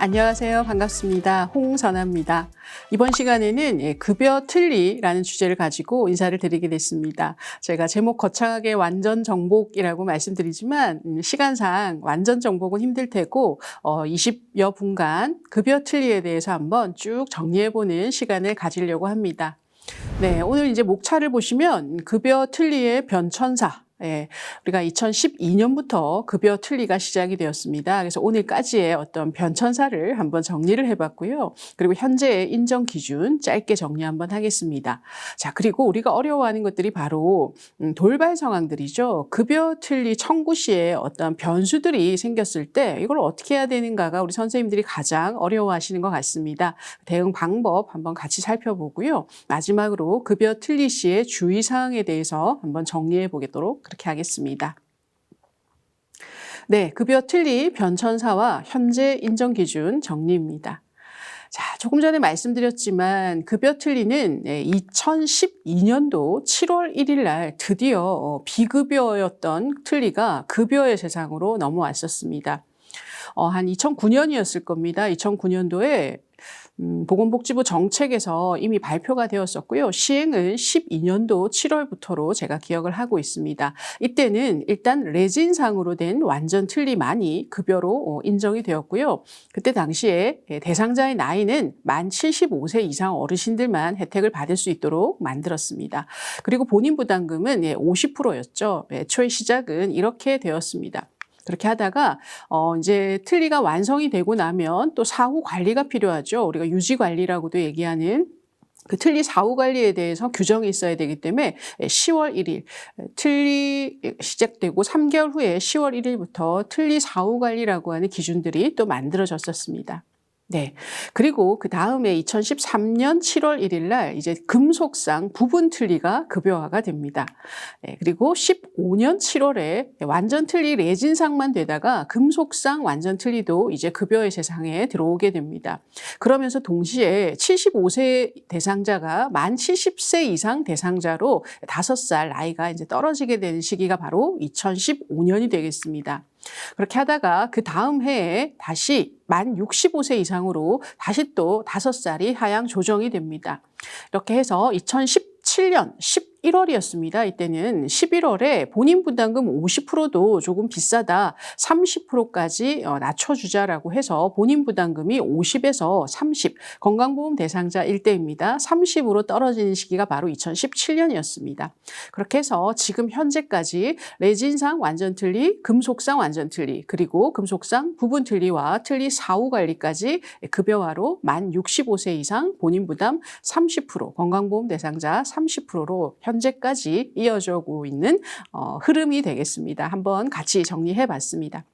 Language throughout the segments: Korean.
안녕하세요. 반갑습니다. 홍선아입니다. 이번 시간에는 급여 틀리라는 주제를 가지고 인사를 드리게 됐습니다. 제가 제목 거창하게 완전 정복이라고 말씀드리지만 시간상 완전 정복은 힘들 테고 20여 분간 급여 틀리에 대해서 한번 쭉 정리해보는 시간을 가지려고 합니다. 네, 오늘 이제 목차를 보시면 급여 틀리의 변천사. 우리가 2012년부터 급여 틀리가 시작이 되었습니다. 그래서 오늘까지의 어떤 변천사를 한번 정리를 해봤고요. 그리고 현재의 인정 기준 짧게 정리 한번 하겠습니다. 자, 그리고 우리가 어려워하는 것들이 바로 돌발 상황들이죠. 급여 틀리 청구 시에 어떤 변수들이 생겼을 때 이걸 어떻게 해야 되는가가 우리 선생님들이 가장 어려워하시는 것 같습니다. 대응 방법 한번 같이 살펴보고요. 마지막으로 급여 틀리 시의 주의사항에 대해서 한번 정리해 보도록 그렇게 하겠습니다. 네, 급여 틀리 변천사와 현재 인정 기준 정리입니다. 자, 조금 전에 말씀드렸지만 급여 틀리는 2012년도 7월 1일 날 드디어 비급여였던 틀리가 급여의 세상으로 넘어왔었습니다. 한 2009년이었을 겁니다. 2009년도에 보건복지부 정책에서 이미 발표가 되었었고요. 시행은 12년도 7월부터로 제가 기억을 하고 있습니다. 이때는 일단 레진상으로 된 완전 틀리만이 급여로 인정이 되었고요. 그때 당시에 대상자의 나이는 만 75세 이상 어르신들만 혜택을 받을 수 있도록 만들었습니다. 그리고 본인 부담금은 50%였죠. 애초에 시작은 이렇게 되었습니다. 그렇게 하다가 이제 틀리가 완성이 되고 나면 또 사후 관리가 필요하죠. 우리가 유지 관리라고도 얘기하는 그 틀리 사후 관리에 대해서 규정이 있어야 되기 때문에 10월 1일 틀리 시작되고 3개월 후에 10월 1일부터 틀리 사후 관리라고 하는 기준들이 또 만들어졌었습니다. 네. 그리고 그 다음에 2013년 7월 1일 날 이제 금속상 부분 틀리가 급여화가 됩니다. 네. 그리고 15년 7월에 완전 틀리 레진상만 되다가 금속상 완전 틀리도 이제 급여의 세상에 들어오게 됩니다. 그러면서 동시에 75세 대상자가 만 70세 이상 대상자로 5살 나이가 이제 떨어지게 되는 시기가 바로 2015년이 되겠습니다. 그렇게 하다가 그 다음 해에 다시 만 65세 이상으로 다시 또 5살이 하향 조정이 됩니다. 이렇게 해서 2017년 11월이었습니다. 이때는 11월에 본인 부담금 50%도 조금 비싸다. 30%까지 낮춰주자라고 해서 본인 부담금이 50에서 30, 건강보험 대상자 1대입니다. 30으로 떨어지는 시기가 바로 2017년이었습니다. 그렇게 해서 지금 현재까지 레진상 완전 틀리, 금속상 완전 틀리, 그리고 금속상 부분 틀리와 틀리 사후 관리까지 급여화로 만 65세 이상 본인 부담 30%, 건강보험 대상자 30%로 현재까지 이어져 오고 있는 흐름이 되겠습니다. 한번 같이 정리해 봤습니다.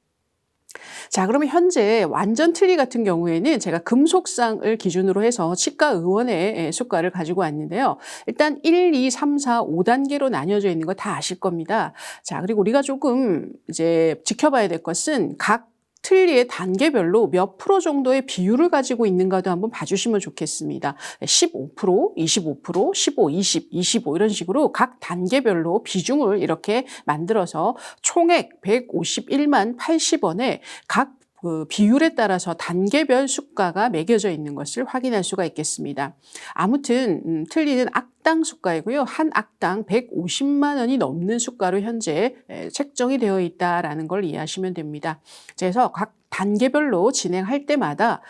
자, 그러면 현재 완전 틀리 같은 경우에는 제가 금속상을 기준으로 해서 치과 의원의 수가를 가지고 왔는데요. 일단 1, 2, 3, 4, 5단계로 나뉘어져 있는 거 다 아실 겁니다. 자, 그리고 우리가 조금 이제 지켜봐야 될 것은 각 틀리의 단계별로 몇 프로 정도의 비율을 가지고 있는가도 한번 봐주시면 좋겠습니다. 15%, 25%, 15, 20, 25 이런 식으로 각 단계별로 비중을 이렇게 만들어서 총액 151만 80원에 각 그 비율에 따라서 단계별 수가가 매겨져 있는 것을 확인할 수가 있겠습니다. 아무튼 틀리는 악당 수가이고요. 한 악당 150만 원이 넘는 수가로 현재 책정이 되어 있다는 걸 이해하시면 됩니다. 그래서 각 단계별로 진행할 때마다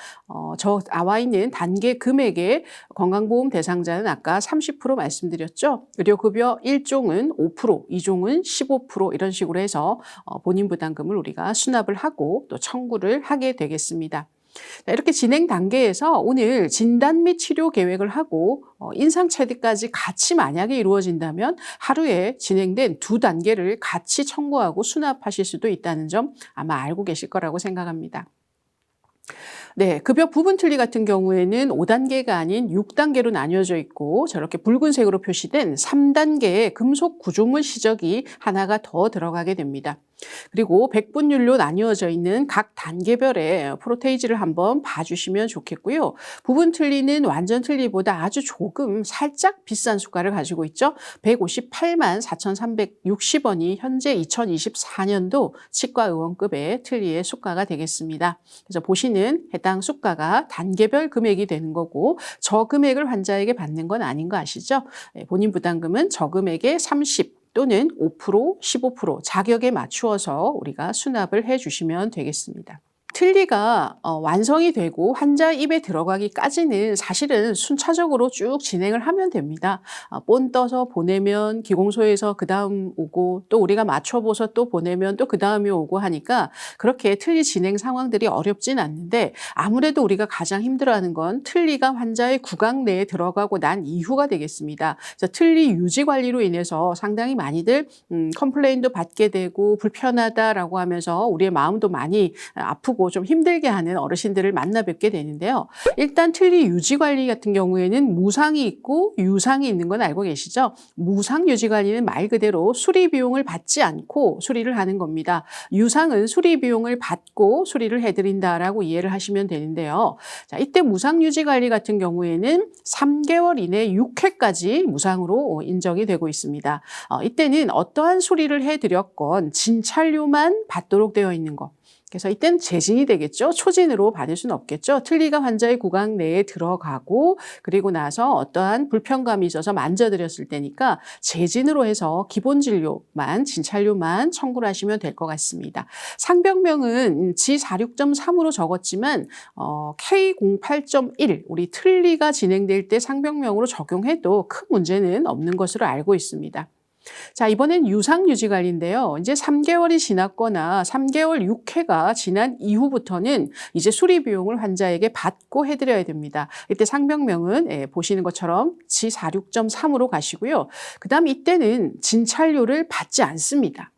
저 나와 있는 단계 금액의 건강보험 대상자는 아까 30% 말씀드렸죠. 의료급여 1종은 5%, 2종은 15% 이런 식으로 해서 본인 부담금을 우리가 수납을 하고 또 청구를 하게 되겠습니다. 이렇게 진행 단계에서 오늘 진단 및 치료 계획을 하고 인상체득까지 같이 만약에 이루어진다면 하루에 진행된 2단계를 같이 청구하고 수납하실 수도 있다는 점 아마 알고 계실 거라고 생각합니다. 네, 급여 부분 틀리 같은 경우에는 5단계가 아닌 6단계로 나뉘어져 있고 저렇게 붉은색으로 표시된 3단계의 금속 구조물 시적이 하나가 더 들어가게 됩니다. 그리고 백분율로 나뉘어져 있는 각 단계별의 프로테이지를 한번 봐주시면 좋겠고요. 부분 틀니는 완전 틀니보다 아주 조금 살짝 비싼 수가를 가지고 있죠. 158만 4,360원이 현재 2024년도 치과의원급의 틀니의 수가가 되겠습니다. 그래서 보시는 해당 수가가 단계별 금액이 되는 거고 저 금액을 환자에게 받는 건 아닌 거 아시죠? 본인 부담금은 저금액의 30 또는 5%, 15% 자격에 맞추어서 우리가 수납을 해주시면 되겠습니다. 틀니가 완성이 되고 환자 입에 들어가기까지는 사실은 순차적으로 쭉 진행을 하면 됩니다. 본 떠서 보내면 기공소에서 그 다음 오고 또 우리가 맞춰보서 또 보내면 또 그 다음이 오고 하니까 그렇게 틀니 진행 상황들이 어렵진 않는데 아무래도 우리가 가장 힘들어하는 건 틀니가 환자의 구강 내에 들어가고 난 이후가 되겠습니다. 그래서 틀니 유지 관리로 인해서 상당히 많이들 컴플레인도 받게 되고 불편하다라고 하면서 우리의 마음도 많이 아프고 좀 힘들게 하는 어르신들을 만나 뵙게 되는데요. 일단 틀니 유지 관리 같은 경우에는 무상이 있고 유상이 있는 건 알고 계시죠? 무상 유지 관리는 말 그대로 수리 비용을 받지 않고 수리를 하는 겁니다. 유상은 수리 비용을 받고 수리를 해드린다라고 이해를 하시면 되는데요. 자, 이때 무상 유지 관리 같은 경우에는 3개월 이내 6회까지 무상으로 인정이 되고 있습니다. 이때는 어떠한 수리를 해드렸건 진찰료만 받도록 되어 있는 거. 그래서 이때는 재진이 되겠죠. 초진으로 받을 수는 없겠죠. 틀니가 환자의 구강 내에 들어가고 그리고 나서 어떠한 불편감이 있어서 만져드렸을 때니까 재진으로 해서 기본 진료만 진찰료만 청구를 하시면 될 것 같습니다. 상병명은 G46.3으로 적었지만 K08.1 우리 틀니가 진행될 때 상병명으로 적용해도 큰 문제는 없는 것으로 알고 있습니다. 자, 이번엔 유상 유지 관리인데요. 이제 3개월이 지났거나 3개월 6회가 지난 이후부터는 이제 수리 비용을 환자에게 받고 해드려야 됩니다. 이때 상병명은 보시는 것처럼 G46.3으로 가시고요. 그 다음 이때는 진찰료를 받지 않습니다.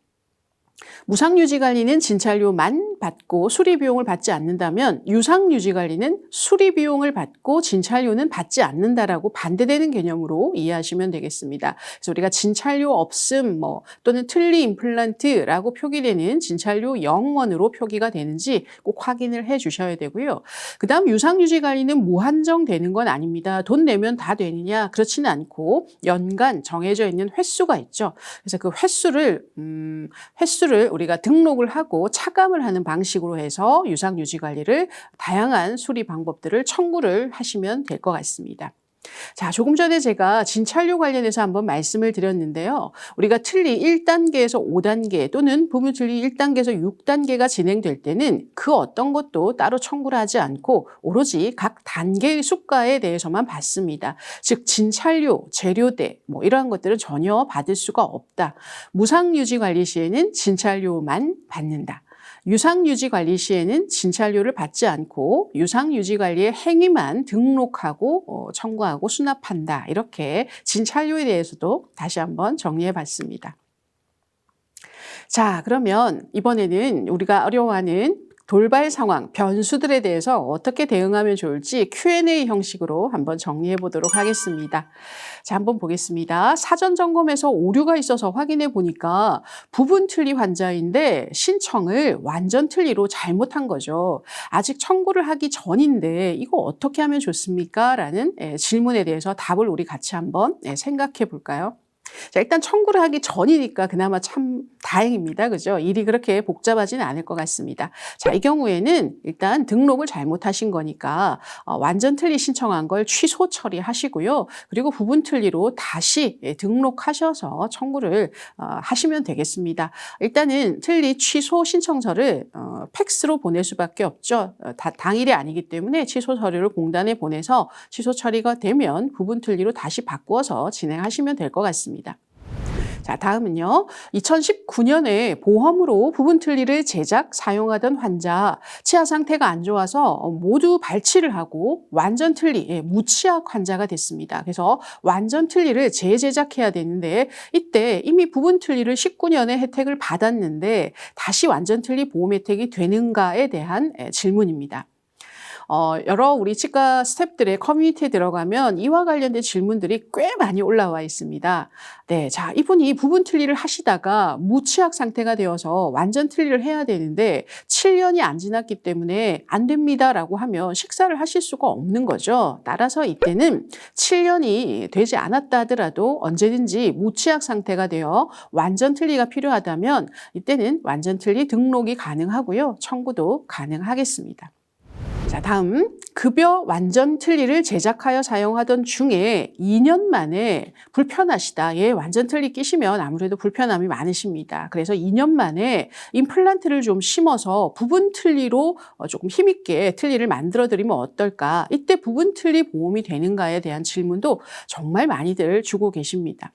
무상유지관리는 진찰료만 받고 수리비용을 받지 않는다면 유상유지관리는 수리비용을 받고 진찰료는 받지 않는다라고 반대되는 개념으로 이해하시면 되겠습니다. 그래서 우리가 진찰료 없음 또는 틀니 임플란트라고 표기되는 진찰료 0원으로 표기가 되는지 꼭 확인을 해 주셔야 되고요. 그 다음 유상유지관리는 무한정 되는 건 아닙니다. 돈 내면 다 되느냐? 그렇지는 않고 연간 정해져 있는 횟수가 있죠. 그래서 그 횟수를 우리가 등록을 하고 차감을 하는 방식으로 해서 유상유지관리를 다양한 수리 방법들을 청구를 하시면 될 것 같습니다. 자, 조금 전에 제가 진찰료 관련해서 한번 말씀을 드렸는데요. 우리가 틀니 1단계에서 5단계 또는 부분 틀니 1단계에서 6단계가 진행될 때는 그 어떤 것도 따로 청구를 하지 않고 오로지 각 단계의 수가에 대해서만 받습니다. 즉 진찰료, 재료대 이러한 것들은 전혀 받을 수가 없다. 무상유지관리 시에는 진찰료만 받는다. 유상유지관리 시에는 진찰료를 받지 않고 유상유지관리의 행위만 등록하고 청구하고 수납한다. 이렇게 진찰료에 대해서도 다시 한번 정리해 봤습니다. 자, 그러면 이번에는 우리가 어려워하는 돌발 상황, 변수들에 대해서 어떻게 대응하면 좋을지 Q&A 형식으로 한번 정리해 보도록 하겠습니다. 자, 한번 보겠습니다. 사전 점검에서 오류가 있어서 확인해 보니까 부분 틀니 환자인데 신청을 완전 틀니로 잘못한 거죠. 아직 청구를 하기 전인데 이거 어떻게 하면 좋습니까? 라는 질문에 대해서 답을 우리 같이 한번 생각해 볼까요? 자, 일단 청구를 하기 전이니까 그나마 참 다행입니다. 그죠? 일이 그렇게 복잡하지는 않을 것 같습니다. 자, 이 경우에는 일단 등록을 잘못하신 거니까 완전 틀니 신청한 걸 취소 처리하시고요. 그리고 부분 틀니로 다시 등록하셔서 청구를 하시면 되겠습니다. 일단은 틀니 취소 신청서를 팩스로 보낼 수밖에 없죠. 당일이 아니기 때문에 취소 서류를 공단에 보내서 취소 처리가 되면 부분 틀니로 다시 바꾸어서 진행하시면 될 것 같습니다. 자, 다음은요. 2019년에 보험으로 부분 틀니를 제작, 사용하던 환자, 치아 상태가 안 좋아서 모두 발치를 하고 완전 틀니, 무치약 환자가 됐습니다. 그래서 완전 틀니를 재제작해야 되는데 이때 이미 부분 틀니를 19년에 혜택을 받았는데 다시 완전 틀니 보험 혜택이 되는가에 대한 질문입니다. 여러 우리 치과 스태프들의 커뮤니티에 들어가면 이와 관련된 질문들이 꽤 많이 올라와 있습니다. 네, 자, 이분이 부분 틀니를 하시다가 무치약 상태가 되어서 완전 틀니를 해야 되는데 7년이 안 지났기 때문에 안 됩니다라고 하면 식사를 하실 수가 없는 거죠. 따라서 이때는 7년이 되지 않았다 하더라도 언제든지 무치약 상태가 되어 완전 틀니가 필요하다면 이때는 완전 틀니 등록이 가능하고요. 청구도 가능하겠습니다. 자, 다음 급여 완전 틀니를 제작하여 사용하던 중에 2년 만에 불편하시다. 예, 완전 틀니 끼시면 아무래도 불편함이 많으십니다. 그래서 2년 만에 임플란트를 좀 심어서 부분 틀니로 조금 힘있게 틀니를 만들어 드리면 어떨까? 이때 부분 틀니 보험이 되는가에 대한 질문도 정말 많이들 주고 계십니다.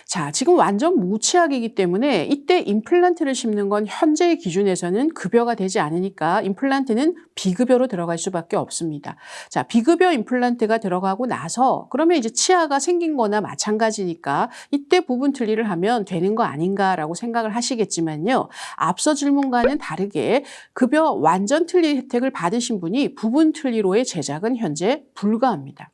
자, 지금 완전 무치약이기 때문에 이때 임플란트를 심는 건 현재의 기준에서는 급여가 되지 않으니까 임플란트는 비급여로 들어갈 수밖에 없습니다. 자, 비급여 임플란트가 들어가고 나서 그러면 이제 치아가 생긴 거나 마찬가지니까 이때 부분 틀니를 하면 되는 거 아닌가라고 생각을 하시겠지만요. 앞서 질문과는 다르게 급여 완전 틀니 혜택을 받으신 분이 부분 틀니로의 제작은 현재 불가합니다.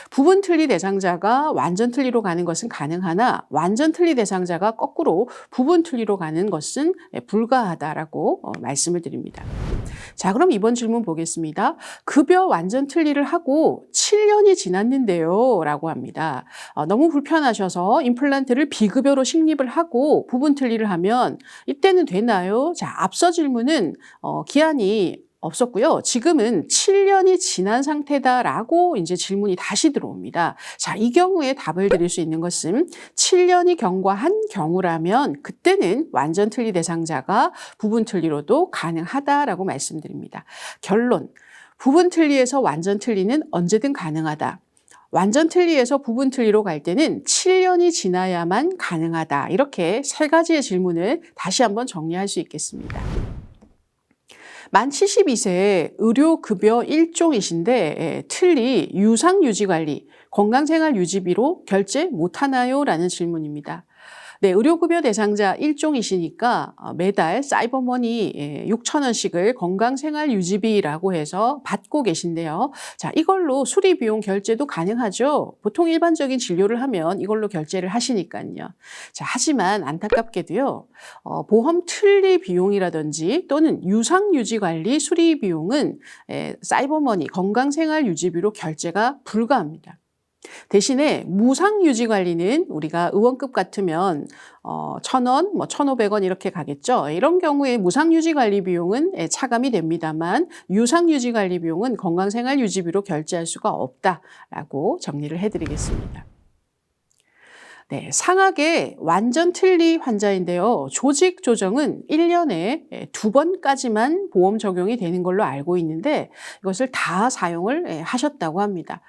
부분 틀니 대상자가 완전 틀니로 가는 것은 가능하나 완전 틀니 대상자가 거꾸로 부분 틀니로 가는 것은 불가하다라고 말씀을 드립니다. 자, 그럼 이번 질문 보겠습니다. 급여 완전 틀니를 하고 7년이 지났는데요 라고 합니다. 너무 불편하셔서 임플란트를 비급여로 식립을 하고 부분 틀니를 하면 이때는 되나요? 자, 앞서 질문은 기한이 없었고요. 지금은 7년이 지난 상태다라고 이제 질문이 다시 들어옵니다. 자, 이 경우에 답을 드릴 수 있는 것은 7년이 경과한 경우라면 그때는 완전 틀니 대상자가 부분 틀니로도 가능하다라고 말씀드립니다. 결론, 부분 틀니에서 완전 틀니는 언제든 가능하다. 완전 틀니에서 부분 틀니로 갈 때는 7년이 지나야만 가능하다. 이렇게 세 가지의 질문을 다시 한번 정리할 수 있겠습니다. 만 72세 의료급여 1종이신데 틀니 유상유지관리, 건강생활유지비로 결제 못하나요? 라는 질문입니다. 네, 의료급여 대상자 1종이시니까 매달 사이버머니 6,000원씩을 건강생활유지비라고 해서 받고 계신데요. 자, 이걸로 수리비용 결제도 가능하죠. 보통 일반적인 진료를 하면 이걸로 결제를 하시니까요. 자, 하지만 안타깝게도요. 보험 틀니 비용이라든지 또는 유상유지관리 수리비용은 사이버머니 건강생활유지비로 결제가 불가합니다. 대신에 무상유지관리는 우리가 의원급 같으면 1,000원, 1,500원 이렇게 가겠죠. 이런 경우에 무상유지관리 비용은 차감이 됩니다만 유상유지관리 비용은 건강생활유지비로 결제할 수가 없다라고 정리를 해드리겠습니다. 네, 상악의 완전 틀니 환자인데요. 조직 조정은 1년에 2번까지만 보험 적용이 되는 걸로 알고 있는데 이것을 다 사용을 하셨다고 합니다.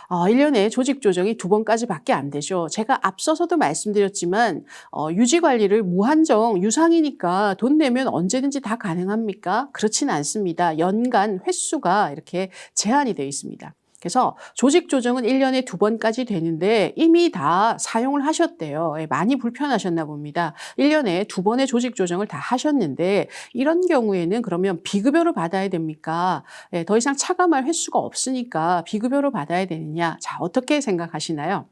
1년에 조직 조정이 2번까지밖에 안 되죠. 제가 앞서서도 말씀드렸지만 유지관리를 무한정 유상이니까 돈 내면 언제든지 다 가능합니까? 그렇진 않습니다. 연간 횟수가 이렇게 제한이 되어 있습니다. 그래서 조직 조정은 1년에 2번까지 되는데 이미 다 사용을 하셨대요. 많이 불편하셨나 봅니다. 1년에 2번의 조직 조정을 다 하셨는데 이런 경우에는 그러면 비급여로 받아야 됩니까? 더 이상 차감할 횟수가 없으니까 비급여로 받아야 되느냐? 자, 어떻게 생각하시나요?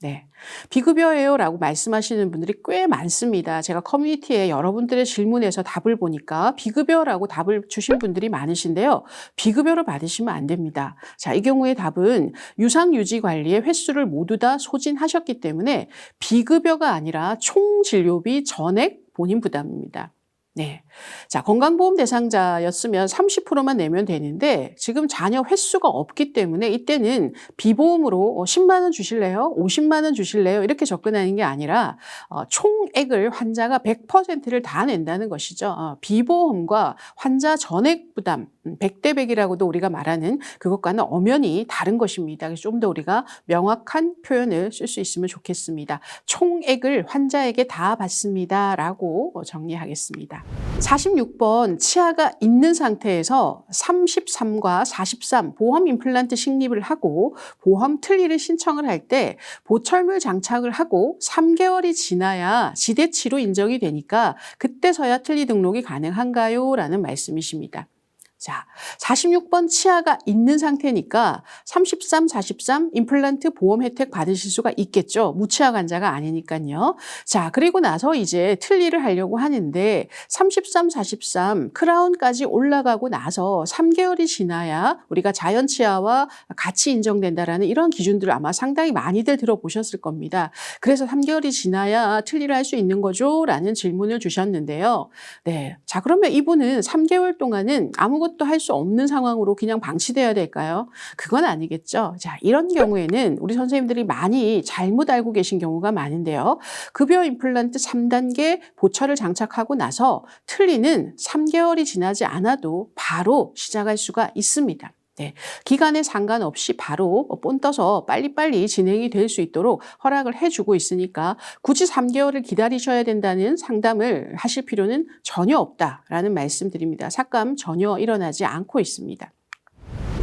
네, 비급여예요 라고 말씀하시는 분들이 꽤 많습니다. 제가 커뮤니티에 여러분들의 질문에서 답을 보니까 비급여라고 답을 주신 분들이 많으신데요. 비급여로 받으시면 안 됩니다. 자, 이 경우의 답은 유상유지관리의 횟수를 모두 다 소진하셨기 때문에 비급여가 아니라 총진료비 전액 본인 부담입니다. 네. 자, 건강보험 대상자였으면 30%만 내면 되는데 지금 자녀 횟수가 없기 때문에 이때는 비보험으로 10만 원 주실래요? 50만 원 주실래요? 이렇게 접근하는 게 아니라 총액을 환자가 100%를 다 낸다는 것이죠. 비보험과 환자 전액 부담 100대 100이라고도 우리가 말하는 그것과는 엄연히 다른 것입니다. 그래서 좀 더 우리가 명확한 표현을 쓸 수 있으면 좋겠습니다. 총액을 환자에게 다 받습니다라고 정리하겠습니다. 46번 치아가 있는 상태에서 33과 43 보험 임플란트 식립을 하고 보험 틀니를 신청을 할 때 보철물 장착을 하고 3개월이 지나야 지대치로 인정이 되니까 그때서야 틀니 등록이 가능한가요? 라는 말씀이십니다. 자, 46번 치아가 있는 상태니까 33, 43 임플란트 보험 혜택 받으실 수가 있겠죠. 무치아 환자가 아니니까요. 자, 그리고 나서 이제 틀니를 하려고 하는데 33, 43 크라운까지 올라가고 나서 3개월이 지나야 우리가 자연 치아와 같이 인정된다라는 이런 기준들을 아마 상당히 많이들 들어보셨을 겁니다. 그래서 3개월이 지나야 틀니를 할 수 있는 거죠? 라는 질문을 주셨는데요. 네. 자, 그러면 이분은 3개월 동안은 아무것도 할 수 없는 상황으로 그냥 방치돼야 될까요? 그건 아니겠죠. 자, 이런 경우에는 우리 선생님들이 많이 잘못 알고 계신 경우가 많은데요. 급여 임플란트 3단계 보철을 장착하고 나서 틀니는 3개월이 지나지 않아도 바로 시작할 수가 있습니다. 네, 기간에 상관없이 바로 본 떠서 빨리빨리 진행이 될 수 있도록 허락을 해주고 있으니까 굳이 3개월을 기다리셔야 된다는 상담을 하실 필요는 전혀 없다라는 말씀드립니다. 삭감 전혀 일어나지 않고 있습니다.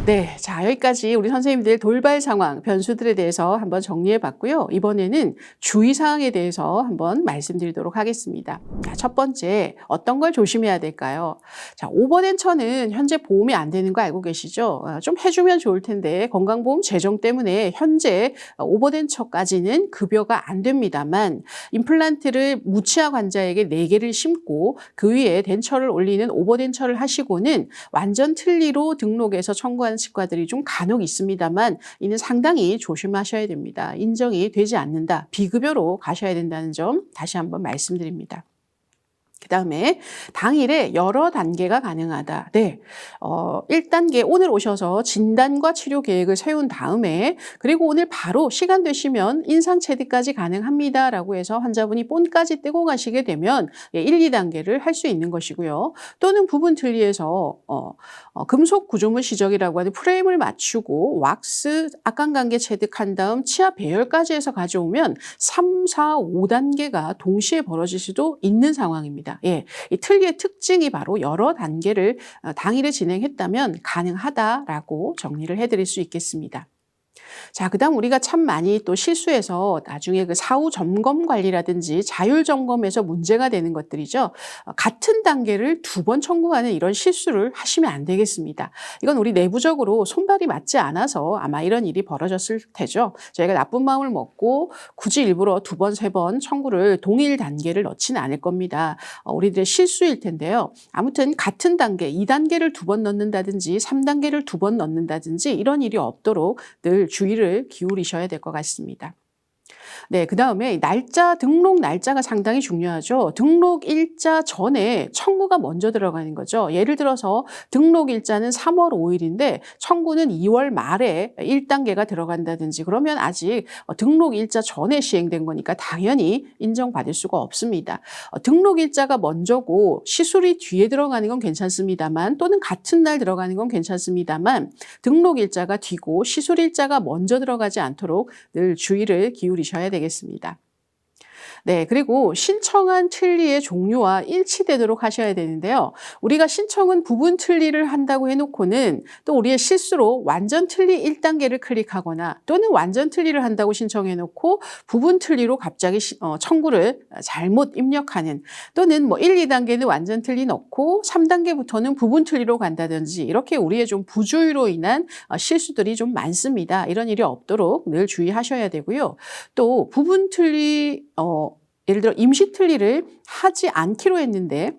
네, 자, 여기까지 우리 선생님들 돌발 상황, 변수들에 대해서 한번 정리해 봤고요. 이번에는 주의사항에 대해서 한번 말씀드리도록 하겠습니다. 자, 첫 번째, 어떤 걸 조심해야 될까요? 자, 오버덴처는 현재 보험이 안 되는 거 알고 계시죠? 좀 해주면 좋을 텐데 건강보험 재정 때문에 현재 오버덴처까지는 급여가 안 됩니다만 임플란트를 무치아 환자에게 4개를 심고 그 위에 덴처를 올리는 오버덴처를 하시고는 완전 틀니로 등록해서 청구하는 치과들이 좀 간혹 있습니다만 이는 상당히 조심하셔야 됩니다. 인정이 되지 않는다. 비급여로 가셔야 된다는 점 다시 한번 말씀드립니다. 그 다음에 당일에 여러 단계가 가능하다. 네, 1단계 오늘 오셔서 진단과 치료 계획을 세운 다음에 그리고 오늘 바로 시간 되시면 인상체득까지 가능합니다라고 해서 환자분이 본까지 떼고 가시게 되면 1, 2단계를 할 수 있는 것이고요. 또는 부분 틀니에서 금속 구조물 시적이라고 하는 프레임을 맞추고 왁스 악강관계 체득한 다음 치아 배열까지 해서 가져오면 3, 4, 5단계가 동시에 벌어질 수도 있는 상황입니다. 예, 이 틀니의 특징이 바로 여러 단계를 당일에 진행했다면 가능하다라고 정리를 해드릴 수 있겠습니다. 자, 그다음 우리가 참 많이 또 실수해서 나중에 그 사후 점검 관리라든지 자율 점검에서 문제가 되는 것들이죠. 같은 단계를 2번 청구하는 이런 실수를 하시면 안 되겠습니다. 이건 우리 내부적으로 손발이 맞지 않아서 아마 이런 일이 벌어졌을 테죠. 저희가 나쁜 마음을 먹고 굳이 일부러 2번, 3번 청구를 동일 단계를 넣지는 않을 겁니다. 우리들의 실수일 텐데요. 아무튼 같은 단계, 2단계를 2번 넣는다든지 3단계를 2번 넣는다든지 이런 일이 없도록 늘 주의를 기울이셔야 될 것 같습니다. 네, 그 다음에 날짜, 등록 날짜가 상당히 중요하죠. 등록 일자 전에 청구가 먼저 들어가는 거죠. 예를 들어서 등록 일자는 3월 5일인데 청구는 2월 말에 1단계가 들어간다든지 그러면 아직 등록 일자 전에 시행된 거니까 당연히 인정받을 수가 없습니다. 등록 일자가 먼저고 시술이 뒤에 들어가는 건 괜찮습니다만 또는 같은 날 들어가는 건 괜찮습니다만 등록 일자가 뒤고 시술 일자가 먼저 들어가지 않도록 늘 주의를 기울이셔야 되겠습니다. 네, 그리고 신청한 틀니의 종류와 일치되도록 하셔야 되는데요. 우리가 신청은 부분 틀니를 한다고 해놓고는 또 우리의 실수로 완전 틀니 1단계를 클릭하거나 또는 완전 틀니를 한다고 신청해놓고 부분 틀니로 갑자기 청구를 잘못 입력하는 또는 뭐 1, 2단계는 완전 틀니 넣고 3단계부터는 부분 틀니로 간다든지 이렇게 우리의 좀 부주의로 인한 실수들이 좀 많습니다. 이런 일이 없도록 늘 주의하셔야 되고요. 또 부분 틀니 예를 들어 임시 틀니를 하지 않기로 했는데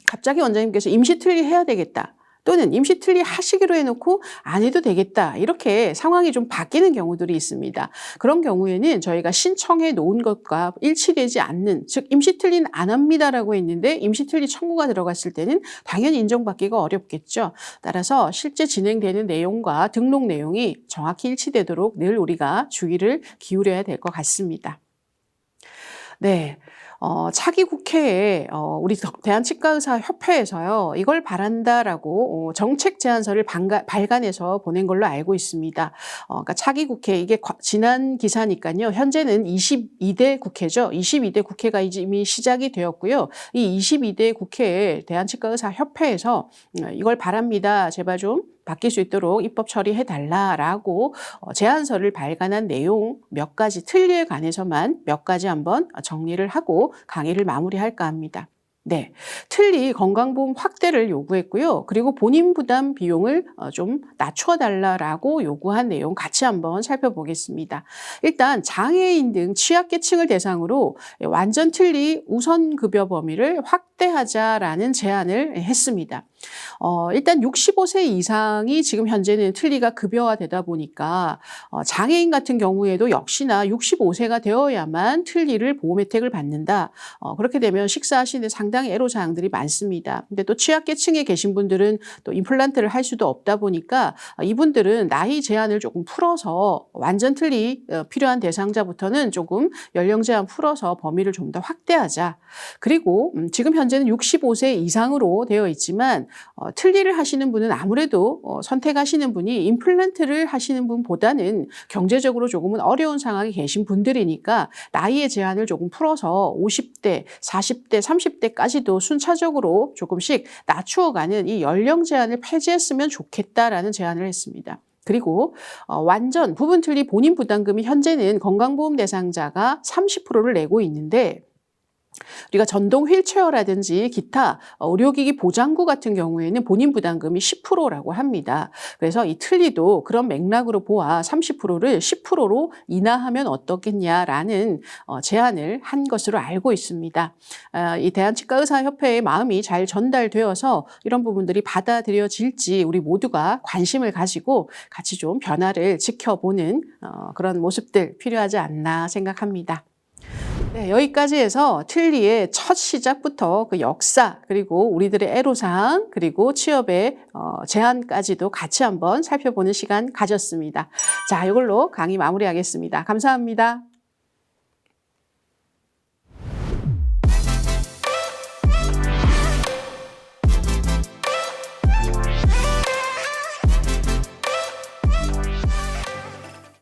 갑자기 원장님께서 임시 틀니 해야 되겠다. 또는 임시 틀니 하시기로 해놓고 안 해도 되겠다. 이렇게 상황이 좀 바뀌는 경우들이 있습니다. 그런 경우에는 저희가 신청해 놓은 것과 일치되지 않는, 즉 임시 틀니는 안 합니다라고 했는데 임시 틀니 청구가 들어갔을 때는 당연히 인정받기가 어렵겠죠. 따라서 실제 진행되는 내용과 등록 내용이 정확히 일치되도록 늘 우리가 주의를 기울여야 될 것 같습니다. 네. 차기 국회에 우리 대한치과의사협회에서요. 이걸 바란다라고 정책 제안서를 발간해서 보낸 걸로 알고 있습니다. 그러니까 차기 국회 이게 지난 기사니까요. 현재는 22대 국회죠. 22대 국회가 이미 시작이 되었고요. 이 22대 국회에 대한치과의사협회에서 이걸 바랍니다. 제발 좀 바뀔 수 있도록 입법 처리해달라라고 제안서를 발간한 내용 몇 가지 틀니에 관해서만 몇 가지 한번 정리를 하고 강의를 마무리할까 합니다. 네, 틀리 건강보험 확대를 요구했고요. 그리고 본인 부담 비용을 좀 낮춰달라고 요구한 내용 같이 한번 살펴보겠습니다. 일단 장애인 등 취약계층을 대상으로 완전 틀리 우선급여 범위를 확대하자라는 제안을 했습니다. 일단 65세 이상이 지금 현재는 틀리가 급여화되다 보니까 장애인 같은 경우에도 역시나 65세가 되어야만 틀리를 보험 혜택을 받는다. 그렇게 되면 식사하시는 상당히 애로사항들이 많습니다. 근데 또 취약계층에 계신 분들은 또 임플란트를 할 수도 없다 보니까 이분들은 나이 제한을 조금 풀어서 완전 틀리 필요한 대상자부터는 조금 연령 제한 풀어서 범위를 좀 더 확대하자. 그리고 지금 현재는 65세 이상으로 되어 있지만 틀니를 하시는 분은 아무래도 선택하시는 분이 임플란트를 하시는 분보다는 경제적으로 조금은 어려운 상황에 계신 분들이니까 나이의 제한을 조금 풀어서 50대, 40대, 30대까지도 순차적으로 조금씩 낮추어가는 이 연령 제한을 폐지했으면 좋겠다라는 제안을 했습니다. 그리고 완전 부분 틀니 본인 부담금이 현재는 건강보험 대상자가 30%를 내고 있는데 우리가 전동 휠체어라든지 기타 의료기기 보장구 같은 경우에는 본인 부담금이 10%라고 합니다. 그래서 이 틀니도 그런 맥락으로 보아 30%를 10%로 인하하면 어떻겠냐라는 제안을 한 것으로 알고 있습니다. 이 대한치과의사협회의 마음이 잘 전달되어서 이런 부분들이 받아들여질지 우리 모두가 관심을 가지고 같이 좀 변화를 지켜보는 그런 모습들 필요하지 않나 생각합니다. 네, 여기까지 해서 틀니의 첫 시작부터 그 역사, 그리고 우리들의 애로사항, 그리고 취업의 제한까지도 같이 한번 살펴보는 시간 가졌습니다. 자, 이걸로 강의 마무리하겠습니다. 감사합니다.